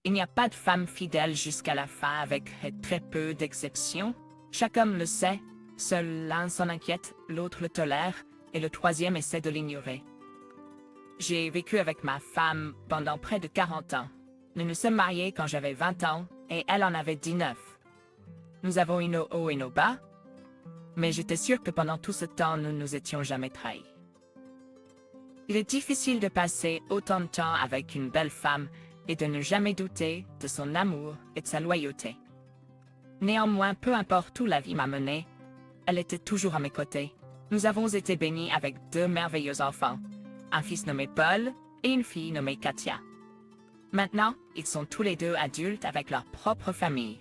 Il n'y a pas de femme fidèle jusqu'à la fin avec très peu d'exceptions. Chaque homme le sait, seul l'un s'en inquiète, l'autre le tolère, et le troisième essaie de l'ignorer. J'ai vécu avec ma femme pendant près de 40 ans. Nous nous sommes mariés quand j'avais 20 ans, et elle en avait 19. Nous avons eu nos hauts et nos bas, mais j'étais sûre que pendant tout ce temps, nous ne nous étions jamais trahis. Il est difficile de passer autant de temps avec une belle femme et de ne jamais douter de son amour et de sa loyauté. Néanmoins, peu importe où la vie m'a menée, elle était toujours à mes côtés. Nous avons été bénis avec 2 merveilleux enfants, un fils nommé Paul et une fille nommée Katia. Maintenant, ils sont tous les 2 adultes avec leur propre famille.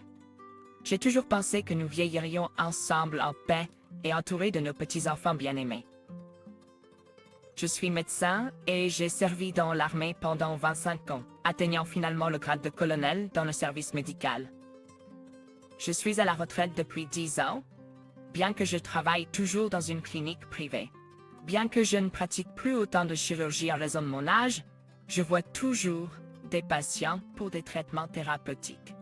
J'ai toujours pensé que nous vieillirions ensemble en paix et entourés de nos petits-enfants bien-aimés. Je suis médecin et j'ai servi dans l'armée pendant 25 ans, atteignant finalement le grade de colonel dans le service médical. Je suis à la retraite depuis 10 ans, bien que je travaille toujours dans une clinique privée. Bien que je ne pratique plus autant de chirurgie en raison de mon âge, je vois toujours des patients pour des traitements thérapeutiques.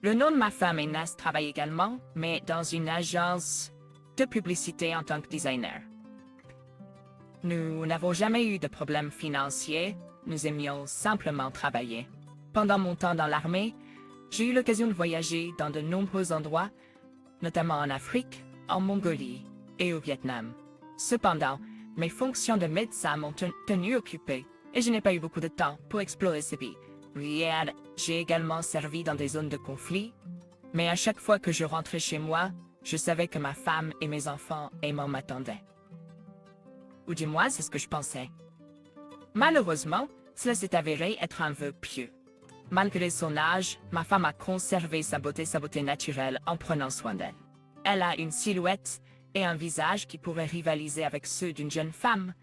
Le nom de ma femme et Nas travaille également, mais dans une agence de publicité en tant que designer. Nous n'avons jamais eu de problèmes financiers, nous aimions simplement travailler. Pendant mon temps dans l'armée, j'ai eu l'occasion de voyager dans de nombreux endroits, notamment en Afrique, en Mongolie et au Vietnam. Cependant, mes fonctions de médecin m'ont tenu occupé et je n'ai pas eu beaucoup de temps pour explorer ces pays. J'ai également servi dans des zones de conflit, mais à chaque fois que je rentrais chez moi, je savais que ma femme et mes enfants aimants m'attendaient. Ou du moins, c'est ce que je pensais. Malheureusement, cela s'est avéré être un vœu pieux. Malgré son âge, ma femme a conservé sa beauté naturelle en prenant soin d'elle. Elle a une silhouette et un visage qui pourraient rivaliser avec ceux d'une jeune femme,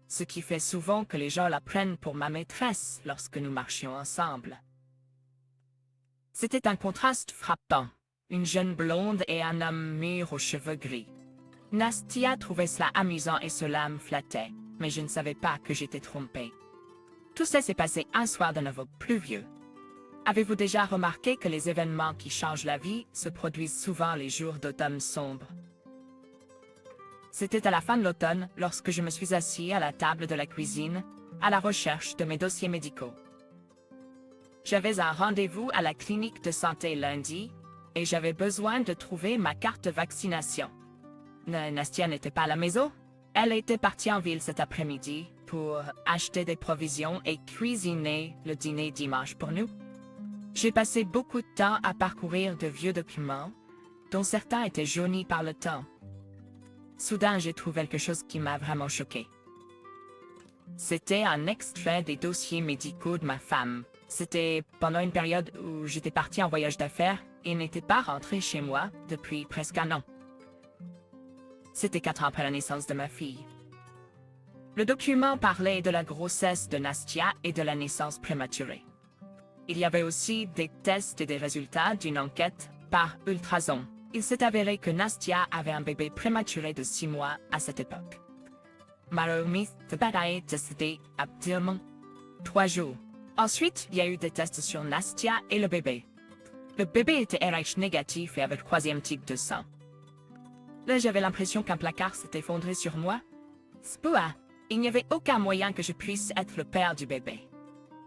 ce qui fait souvent que les gens la prennent pour ma maîtresse lorsque nous marchions ensemble. C'était un contraste frappant, une jeune blonde et un homme mûr aux cheveux gris. Nastia trouvait cela amusant et cela me flattait, mais je ne savais pas que j'étais trompée. Tout ça s'est passé un soir de nouveau pluvieux. Avez-vous déjà remarqué que les événements qui changent la vie se produisent souvent les jours d'automne sombre? C'était à la fin de l'automne lorsque je me suis assis à la table de la cuisine, à la recherche de mes dossiers médicaux. J'avais un rendez-vous à la clinique de santé lundi, et j'avais besoin de trouver ma carte de vaccination. Nastia n'était pas à la maison. Elle était partie en ville cet après-midi pour acheter des provisions et cuisiner le dîner dimanche pour nous. J'ai passé beaucoup de temps à parcourir de vieux documents, dont certains étaient jaunis par le temps. Soudain, j'ai trouvé quelque chose qui m'a vraiment choqué. C'était un extrait des dossiers médicaux de ma femme. C'était pendant une période où j'étais partie en voyage d'affaires et n'étais pas rentrée chez moi depuis presque un an. C'était 4 ans après la naissance de ma fille. Le document parlait de la grossesse de Nastia et de la naissance prématurée. Il y avait aussi des tests et des résultats d'une enquête par ultrason. Il s'est avéré que Nastia avait un bébé prématuré de 6 mois à cette époque. Maromith est décédé actuellement 3 jours. Ensuite, il y a eu des tests sur Nastia et le bébé. Le bébé était RH négatif et avait le 3e type de sang. Là, j'avais l'impression qu'un placard s'est effondré sur moi. Spoua, il n'y avait aucun moyen que je puisse être le père du bébé.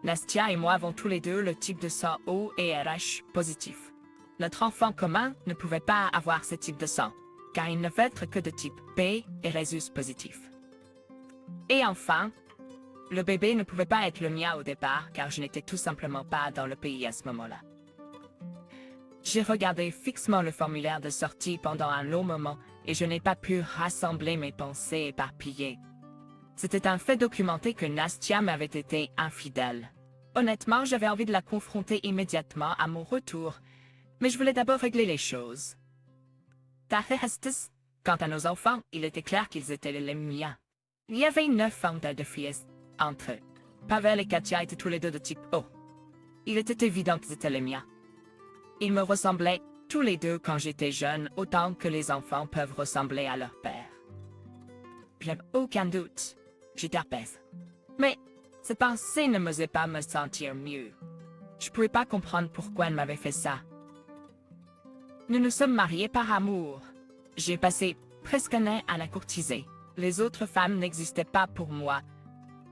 Nastia et moi avons tous les 2 le type de sang O et RH positif. Notre enfant commun ne pouvait pas avoir ce type de sang, car il ne peut être que de type B et rhésus positif. Et enfin, le bébé ne pouvait pas être le mien au départ, car je n'étais tout simplement pas dans le pays à ce moment-là. J'ai regardé fixement le formulaire de sortie pendant un long moment et je n'ai pas pu rassembler mes pensées éparpillées. C'était un fait documenté que Nastia m'avait été infidèle. Honnêtement, j'avais envie de la confronter immédiatement à mon retour, mais je voulais d'abord régler les choses. Quant à nos enfants, il était clair qu'ils étaient les miens. Il y avait 9 enfants de filles entre eux. Pavel et Katia étaient tous les 2 de type O. Il était évident qu'ils étaient les miens. Ils me ressemblaient tous les 2 quand j'étais jeune, autant que les enfants peuvent ressembler à leur père. J'avais aucun doute, j'étais apaise. Mais cette pensée ne me faisait pas me sentir mieux. Je pouvais pas comprendre pourquoi elle m'avait fait ça. Nous nous sommes mariés par amour. J'ai passé presque un an à la courtiser. Les autres femmes n'existaient pas pour moi,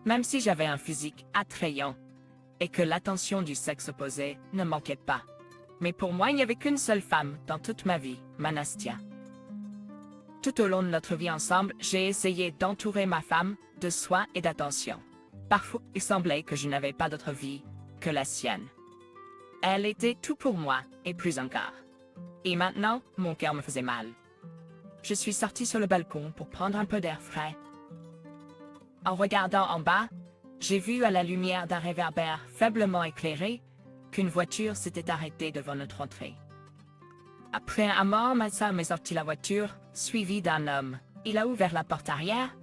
même si j'avais un physique attrayant et que l'attention du sexe opposé ne manquait pas. Mais pour moi, il n'y avait qu'une seule femme dans toute ma vie, ma Nastia. Tout au long de notre vie ensemble, j'ai essayé d'entourer ma femme de soins et d'attention. Parfois, il semblait que je n'avais pas d'autre vie que la sienne. Elle était tout pour moi, et plus encore. Et maintenant, mon cœur me faisait mal. Je suis sortie sur le balcon pour prendre un peu d'air frais. En regardant en bas, j'ai vu à la lumière d'un réverbère faiblement éclairé qu'une voiture s'était arrêtée devant notre entrée. Après un moment, ma sœur m'est sortie la voiture, suivie d'un homme. Il a ouvert la porte arrière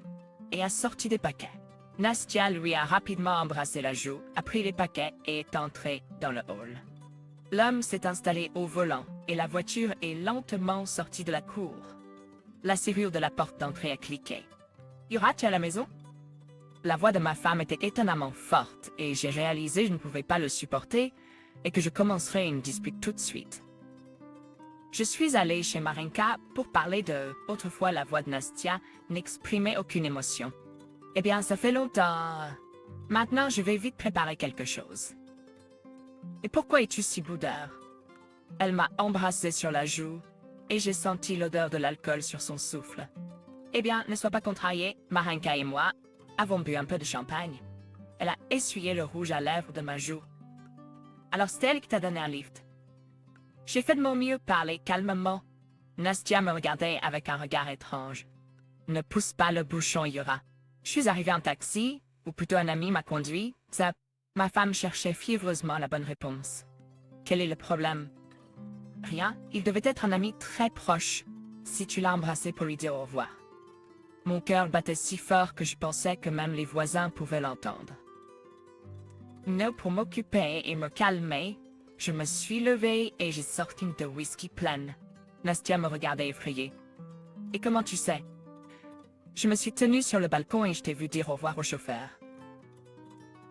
et a sorti des paquets. Nastia lui a rapidement embrassé la joue, a pris les paquets et est entré dans le hall. L'homme s'est installé au volant et la voiture est lentement sortie de la cour. La serrure de la porte d'entrée a cliqué. « Y aura-t-il à la maison ?» La voix de ma femme était étonnamment forte et j'ai réalisé que je ne pouvais pas le supporter et que je commencerais une dispute tout de suite. Je suis allée chez Marinka pour parler de... Autrefois, la voix de Nastia n'exprimait aucune émotion. Eh bien, ça fait longtemps. Maintenant, je vais vite préparer quelque chose. Et pourquoi es-tu si boudeur? Elle m'a embrassé sur la joue et j'ai senti l'odeur de l'alcool sur son souffle. Eh bien, ne sois pas contrarié, Marinka et moi avons bu un peu de champagne. Elle a essuyé le rouge à lèvres de ma joue. Alors c'est elle qui t'a donné un lift. J'ai fait de mon mieux parler calmement. Nastia me regardait avec un regard étrange. Ne pousse pas le bouchon, Yura. Je suis arrivée en taxi, ou plutôt un ami m'a conduit. Ça, ma femme cherchait fiévreusement la bonne réponse. Quel est le problème? Rien, il devait être un ami très proche, si tu l'as embrassé pour lui dire au revoir. Mon cœur battait si fort que je pensais que même les voisins pouvaient l'entendre. Mais pour m'occuper et me calmer, je me suis levée et j'ai sorti une de whisky pleine. Nastia me regardait effrayée. Et comment tu sais? Je me suis tenue sur le balcon et je t'ai vu dire au revoir au chauffeur.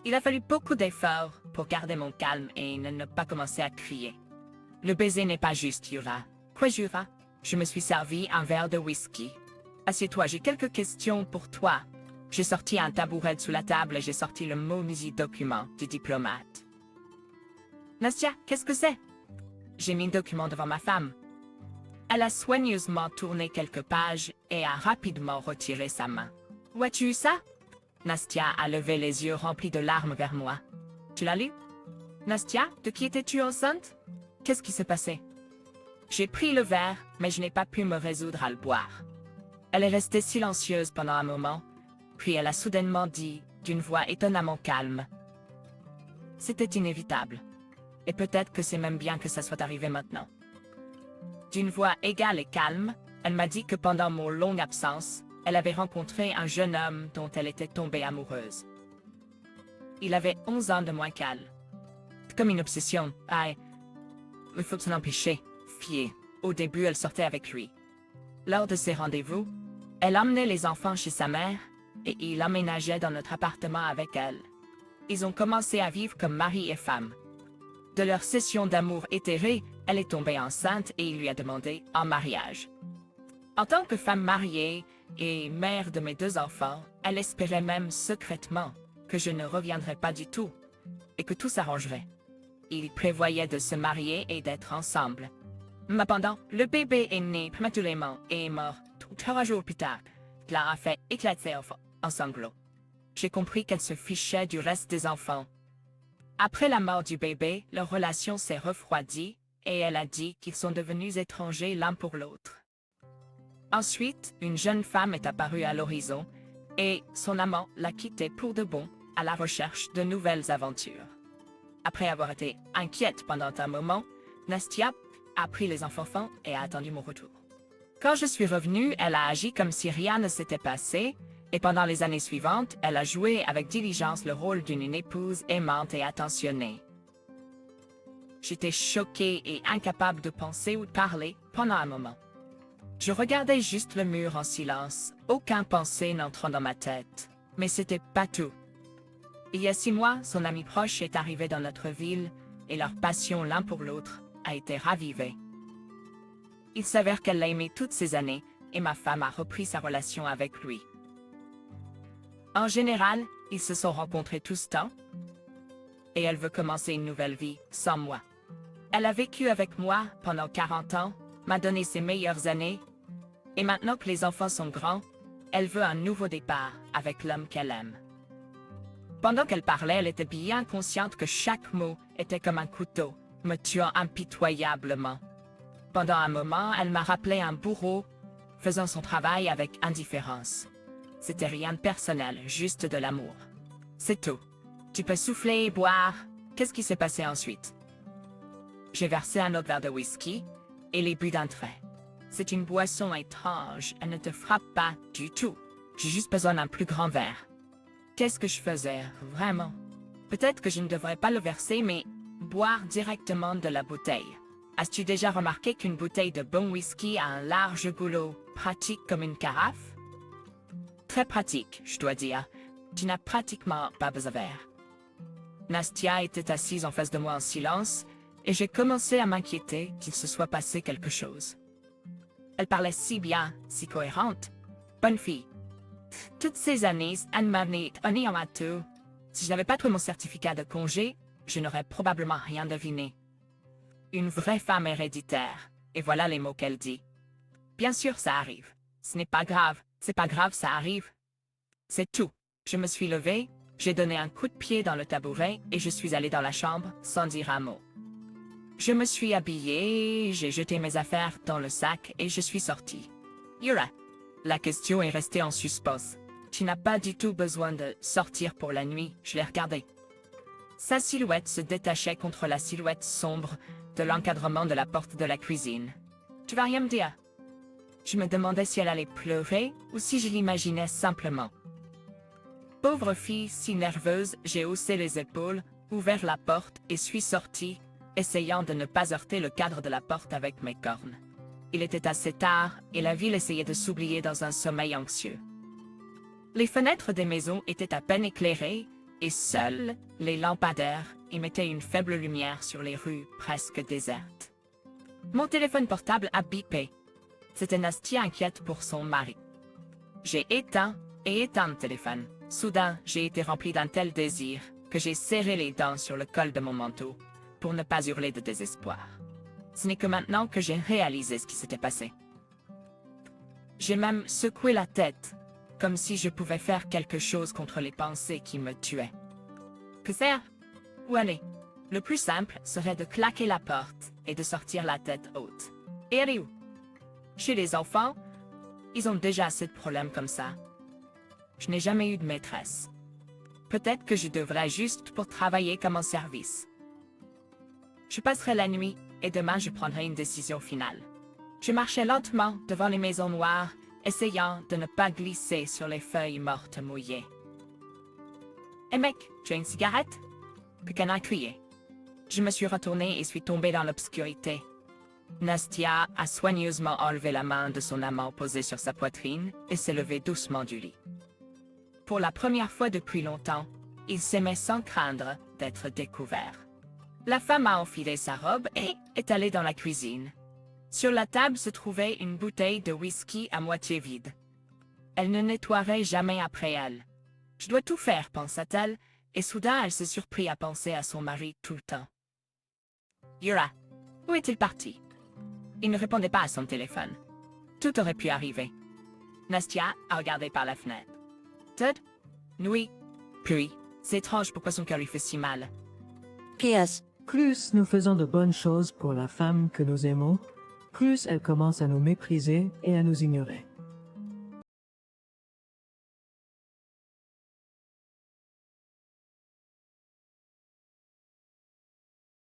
Il a fallu beaucoup d'efforts pour garder mon calme et ne pas commencer à crier. Le baiser n'est pas juste, Yura. Quoi, Yura? Je me suis servi un verre de whisky. Assieds-toi, j'ai quelques questions pour toi. J'ai sorti un tabouret sous la table et j'ai sorti le maudit document du diplomate. Nastia, qu'est-ce que c'est? J'ai mis le document devant ma femme. Elle a soigneusement tourné quelques pages et a rapidement retiré sa main. Où as-tu eu ça? Nastia a levé les yeux remplis de larmes vers moi. Tu l'as lu? Nastia, de qui étais-tu enceinte? Qu'est-ce qui s'est passé? J'ai pris le verre, mais je n'ai pas pu me résoudre à le boire. Elle est restée silencieuse pendant un moment, puis elle a soudainement dit, d'une voix étonnamment calme. C'était inévitable. Et peut-être que c'est même bien que ça soit arrivé maintenant. D'une voix égale et calme, elle m'a dit que pendant mon longue absence, elle avait rencontré un jeune homme dont elle était tombée amoureuse. Il avait 11 ans de moins qu'elle. Comme une obsession. Il faut s'en empêcher. Fier. Au début, elle sortait avec lui. Lors de ces rendez-vous, elle emmenait les enfants chez sa mère et il emménageait dans notre appartement avec elle. Ils ont commencé à vivre comme mari et femme. De leur session d'amour éthérée, elle est tombée enceinte et il lui a demandé en mariage. En tant que femme mariée et mère de mes 2 enfants, elle espérait même secrètement que je ne reviendrais pas du tout et que tout s'arrangerait. Ils prévoyaient de se marier et d'être ensemble. Mais pendant, le bébé est né prématurément et est mort 3 jours plus tard. Cela a fait éclater en sanglots. J'ai compris qu'elle se fichait du reste des enfants. Après la mort du bébé, leur relation s'est refroidie et elle a dit qu'ils sont devenus étrangers l'un pour l'autre. Ensuite, une jeune femme est apparue à l'horizon et son amant l'a quittée pour de bon à la recherche de nouvelles aventures. Après avoir été inquiète pendant un moment, Nastia a pris les enfants et a attendu mon retour. Quand je suis revenue, elle a agi comme si rien ne s'était passé, et pendant les années suivantes, elle a joué avec diligence le rôle d'une épouse aimante et attentionnée. J'étais choquée et incapable de penser ou de parler pendant un moment. Je regardais juste le mur en silence, aucun pensée n'entrant dans ma tête. Mais c'était pas tout. Il y a 6 mois, son ami proche est arrivé dans notre ville et leur passion l'un pour l'autre a été ravivée. Il s'avère qu'elle l'a aimé toutes ces années et ma femme a repris sa relation avec lui. En général, ils se sont rencontrés tout ce temps et elle veut commencer une nouvelle vie sans moi. Elle a vécu avec moi pendant 40 ans, m'a donné ses meilleures années et maintenant que les enfants sont grands, elle veut un nouveau départ avec l'homme qu'elle aime. Pendant qu'elle parlait, elle était bien consciente que chaque mot était comme un couteau, me tuant impitoyablement. Pendant un moment, elle m'a rappelé un bourreau faisant son travail avec indifférence. C'était rien de personnel, juste de l'amour. C'est tout. Tu peux souffler et boire. Qu'est-ce qui s'est passé ensuite? J'ai versé un autre verre de whisky et les bu d'un trait. C'est une boisson étrange, elle ne te frappe pas du tout. J'ai juste besoin d'un plus grand verre. Qu'est-ce que je faisais, vraiment? Peut-être que je ne devrais pas le verser, mais boire directement de la bouteille. As-tu déjà remarqué qu'une bouteille de bon whisky a un large goulot, pratique comme une carafe? Très pratique, je dois dire. Tu n'as pratiquement pas besoin de verre. Nastia était assise en face de moi en silence, et j'ai commencé à m'inquiéter qu'il se soit passé quelque chose. Elle parlait si bien, si cohérente. Bonne fille. Toutes ces années, elle m'a donné en tout. Si je n'avais pas trouvé mon certificat de congé, je n'aurais probablement rien deviné. Une vraie femme héréditaire. Et voilà les mots qu'elle dit. Bien sûr, ça arrive. Ce n'est pas grave. C'est pas grave, ça arrive. C'est tout. Je me suis levée, j'ai donné un coup de pied dans le tabouret et je suis allée dans la chambre sans dire un mot. Je me suis habillée, j'ai jeté mes affaires dans le sac et je suis sortie. Yura, la question est restée en suspens. Tu n'as pas du tout besoin de sortir pour la nuit, je l'ai regardé. Sa silhouette se détachait contre la silhouette sombre de l'encadrement de la porte de la cuisine. Tu vas rien me dire? Je me demandais si elle allait pleurer ou si je l'imaginais simplement. Pauvre fille si nerveuse, j'ai haussé les épaules, ouvert la porte et suis sortie, essayant de ne pas heurter le cadre de la porte avec mes cornes. Il était assez tard et la ville essayait de s'oublier dans un sommeil anxieux. Les fenêtres des maisons étaient à peine éclairées et seuls les lampadaires émettaient une faible lumière sur les rues presque désertes. Mon téléphone portable a bipé. C'était Nastia inquiète pour son mari. J'ai éteint le téléphone. Soudain, j'ai été rempli d'un tel désir que j'ai serré les dents sur le col de mon manteau pour ne pas hurler de désespoir. Ce n'est que maintenant que j'ai réalisé ce qui s'était passé. J'ai même secoué la tête, comme si je pouvais faire quelque chose contre les pensées qui me tuaient. Que faire? Où aller? Le plus simple serait de claquer la porte et de sortir la tête haute. Et aller où? Chez les enfants, ils ont déjà assez de problèmes comme ça. Je n'ai jamais eu de maîtresse. Peut-être que je devrais juste pour travailler comme en service. Je passerai la nuit et demain je prendrai une décision finale. Je marchais lentement devant les maisons noires, essayant de ne pas glisser sur les feuilles mortes mouillées. « Hé mec, tu as une cigarette? » Quelqu'un a crié. Je me suis retournée et suis tombée dans l'obscurité. Nastia a soigneusement enlevé la main de son amant posée sur sa poitrine et s'est levée doucement du lit. Pour la première fois depuis longtemps, il s'aimait sans craindre d'être découvert. La femme a enfilé sa robe et est allée dans la cuisine. Sur la table se trouvait une bouteille de whisky à moitié vide. Elle ne nettoierait jamais après elle. Je dois tout faire, pensa-t-elle, et soudain elle se surprit à penser à son mari tout le temps. Yura, où est-il parti? Il ne répondait pas à son téléphone. Tout aurait pu arriver. Nastia a regardé par la fenêtre. Todd? Nuit. Pluie. C'est étrange pourquoi son cœur lui fait si mal. PS. Plus nous faisons de bonnes choses pour la femme que nous aimons, plus elle commence à nous mépriser et à nous ignorer.